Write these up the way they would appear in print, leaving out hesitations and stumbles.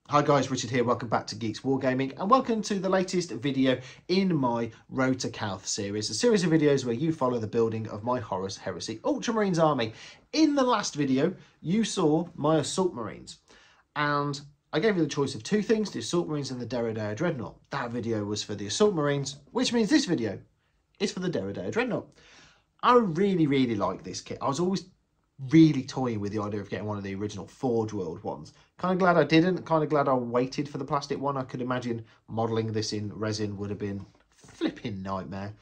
Hi guys, Richard here, welcome back to Geeks Wargaming and welcome to the latest video in my Road to Calth series. A series of videos where you follow the building of my Horus Heresy Ultramarines army. In the last video, you saw my Assault Marines and I gave you the choice of two things, the Assault Marines and the Derridea Dreadnought. That video was for the Assault Marines, which means this video is for the Derridea Dreadnought. I really like this kit. I was always really toying with the idea of getting one of the original Forge World ones. Kind of glad I didn't, kind of glad I waited for the plastic one. I could imagine modelling this in resin would have been flipping nightmare.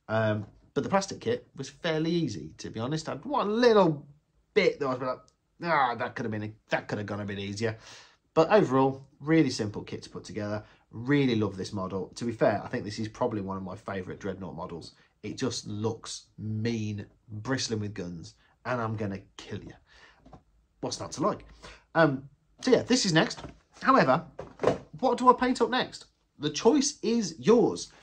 But the plastic kit was fairly easy, to be honest. I had one little bit that I was like, that could have gone a bit easier. But overall, really simple kit to put together. Really love this model. To be fair, I think this is probably one of my favourite Dreadnought models. It just looks mean, bristling with guns, and I'm going to kill you. What's not to like? So yeah, this is next. However, what do I paint up next? The choice is yours.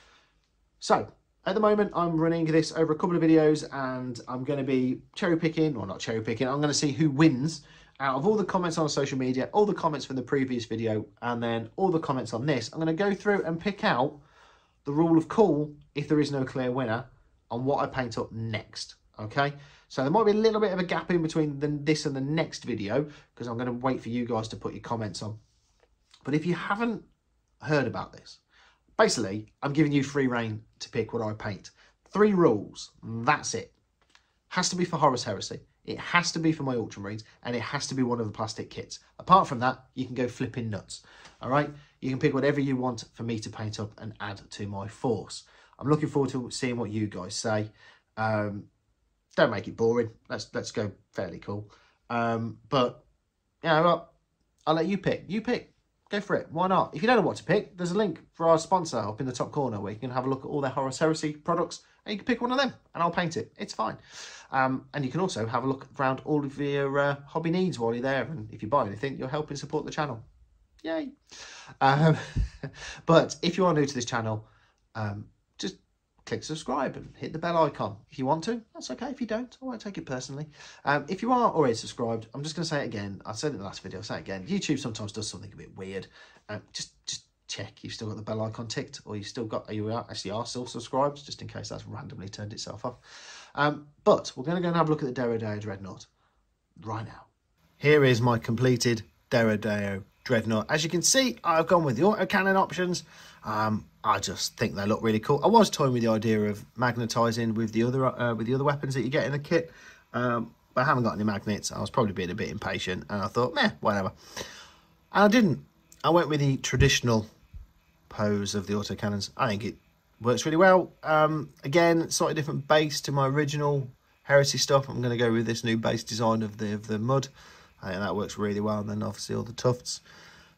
So, at the moment, I'm running this over a couple of videos, and I'm going to be cherry picking, or not cherry picking, I'm going to see who wins out of all the comments on social media, all the comments from the previous video, and then all the comments on this. I'm going to go through and pick out the rule of cool, if there is no clear winner, on what I paint up next. Okay, so there might be a little bit of a gap in between this and the next video because I'm going to wait for you guys to put your comments on. But if you haven't heard about this, basically I'm giving you free reign to pick what I paint. 3 rules, that's it. Has to be for Horus Heresy, it has to be for my Ultramarines, and it has to be one of the plastic kits. Apart from that, you can go flipping nuts. All right, you can pick whatever you want for me to paint up and add to my force. I'm looking forward to seeing what you guys say. Don't make it boring. Let's go fairly cool. But you know what? I'll let you pick. You pick. Go for it. Why not? If you don't know what to pick, there's a link for our sponsor up in the top corner where you can have a look at all their Horus Heresy products and you can pick one of them and I'll paint it. It's fine. And you can also have a look around all of your hobby needs while you're there. And if you buy anything, you're helping support the channel. Yay. But if you are new to this channel, just click subscribe and hit the bell icon. If you want to, that's okay. If you don't, I won't take it personally. If you are already subscribed, I'm just going to say it again. I said it in the last video, I'll say it again. YouTube sometimes does something a bit weird. Just check you've still got the bell icon ticked, or you still actually are still subscribed, just in case that's randomly turned itself off. But we're going to go and have a look at the Derridea Dreadnought right now. Here is my completed Derridea Dreadnought. As you can see, I've gone with the autocannon options. I just think they look really cool. I was toying with the idea of magnetising with the other weapons that you get in the kit, but I haven't got any magnets. I was probably being a bit impatient, and I thought, meh, whatever. And I didn't. I went with the traditional pose of the autocannons. I think it works really well. Again, slightly different base to my original Heresy stuff. I'm going to go with this new base design of the mud. I think that works really well, and then obviously all the tufts.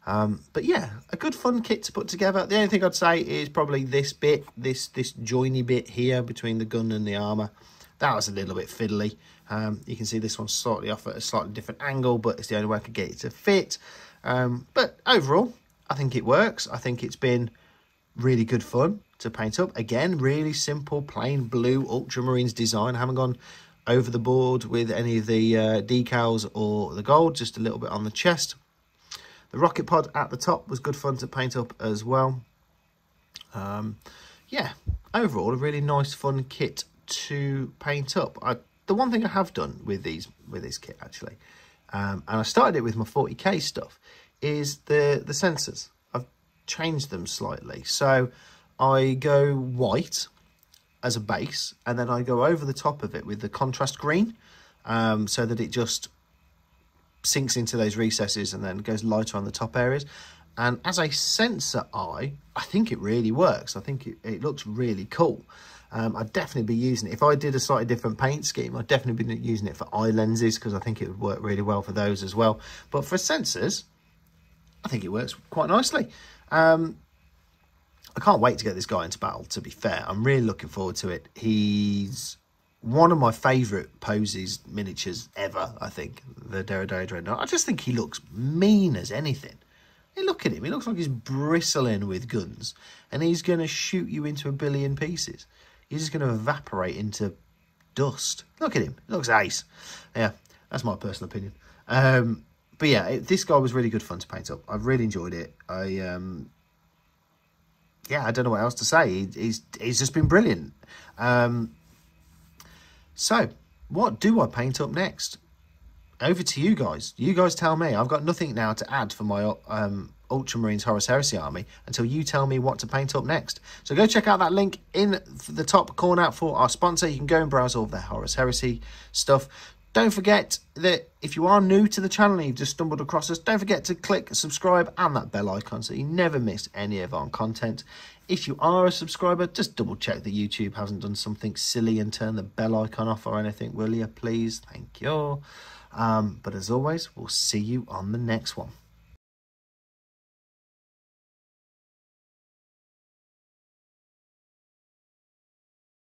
But yeah, a good fun kit to put together. The only thing I'd say is probably this bit, this joiny bit here between the gun and the armour. That was a little bit fiddly. You can see this one's slightly off at a slightly different angle, but it's the only way I could get it to fit. But overall, I think it works. I think it's been really good fun to paint up. Again, really simple, plain blue Ultramarines design. I haven't gone over the board with any of the decals or the gold, just a little bit on the chest. The rocket pod at the top was good fun to paint up as well. Yeah, overall a really nice fun kit to paint up. The one thing I have done with this kit actually, and I started it with my 40k stuff, is the sensors. I've changed them slightly. So I go white as a base, and then I go over the top of it with the contrast green, so that it just sinks into those recesses and then goes lighter on the top areas. And as a sensor eye, I think it really works. I think it looks really cool. I'd definitely be using it. If I did a slightly different paint scheme, I'd definitely be using it for eye lenses because I think it would work really well for those as well. But for sensors, I think it works quite nicely. I can't wait to get this guy into battle, to be fair. I'm really looking forward to it. He's one of my favourite poses, miniatures ever, I think, the Derridea Dreadnought. I just think he looks mean as anything. Hey, look at him. He looks like he's bristling with guns, and he's going to shoot you into a billion pieces. He's just going to evaporate into dust. Look at him. He looks ace. Yeah, that's my personal opinion. But yeah, this guy was really good fun to paint up. I really enjoyed it. Yeah, I don't know what else to say. He's just been brilliant. So, what do I paint up next? Over to you guys. You guys tell me. I've got nothing now to add for my Ultramarines Horus Heresy army until you tell me what to paint up next. So go check out that link in the top corner for our sponsor. You can go and browse all of their Horus Heresy stuff. Don't forget that if you are new to the channel and you've just stumbled across us, don't forget to click subscribe and that bell icon so you never miss any of our content. If you are a subscriber, just double check that YouTube hasn't done something silly and turn the bell icon off or anything, will you, please? Thank you. But as always, we'll see you on the next one.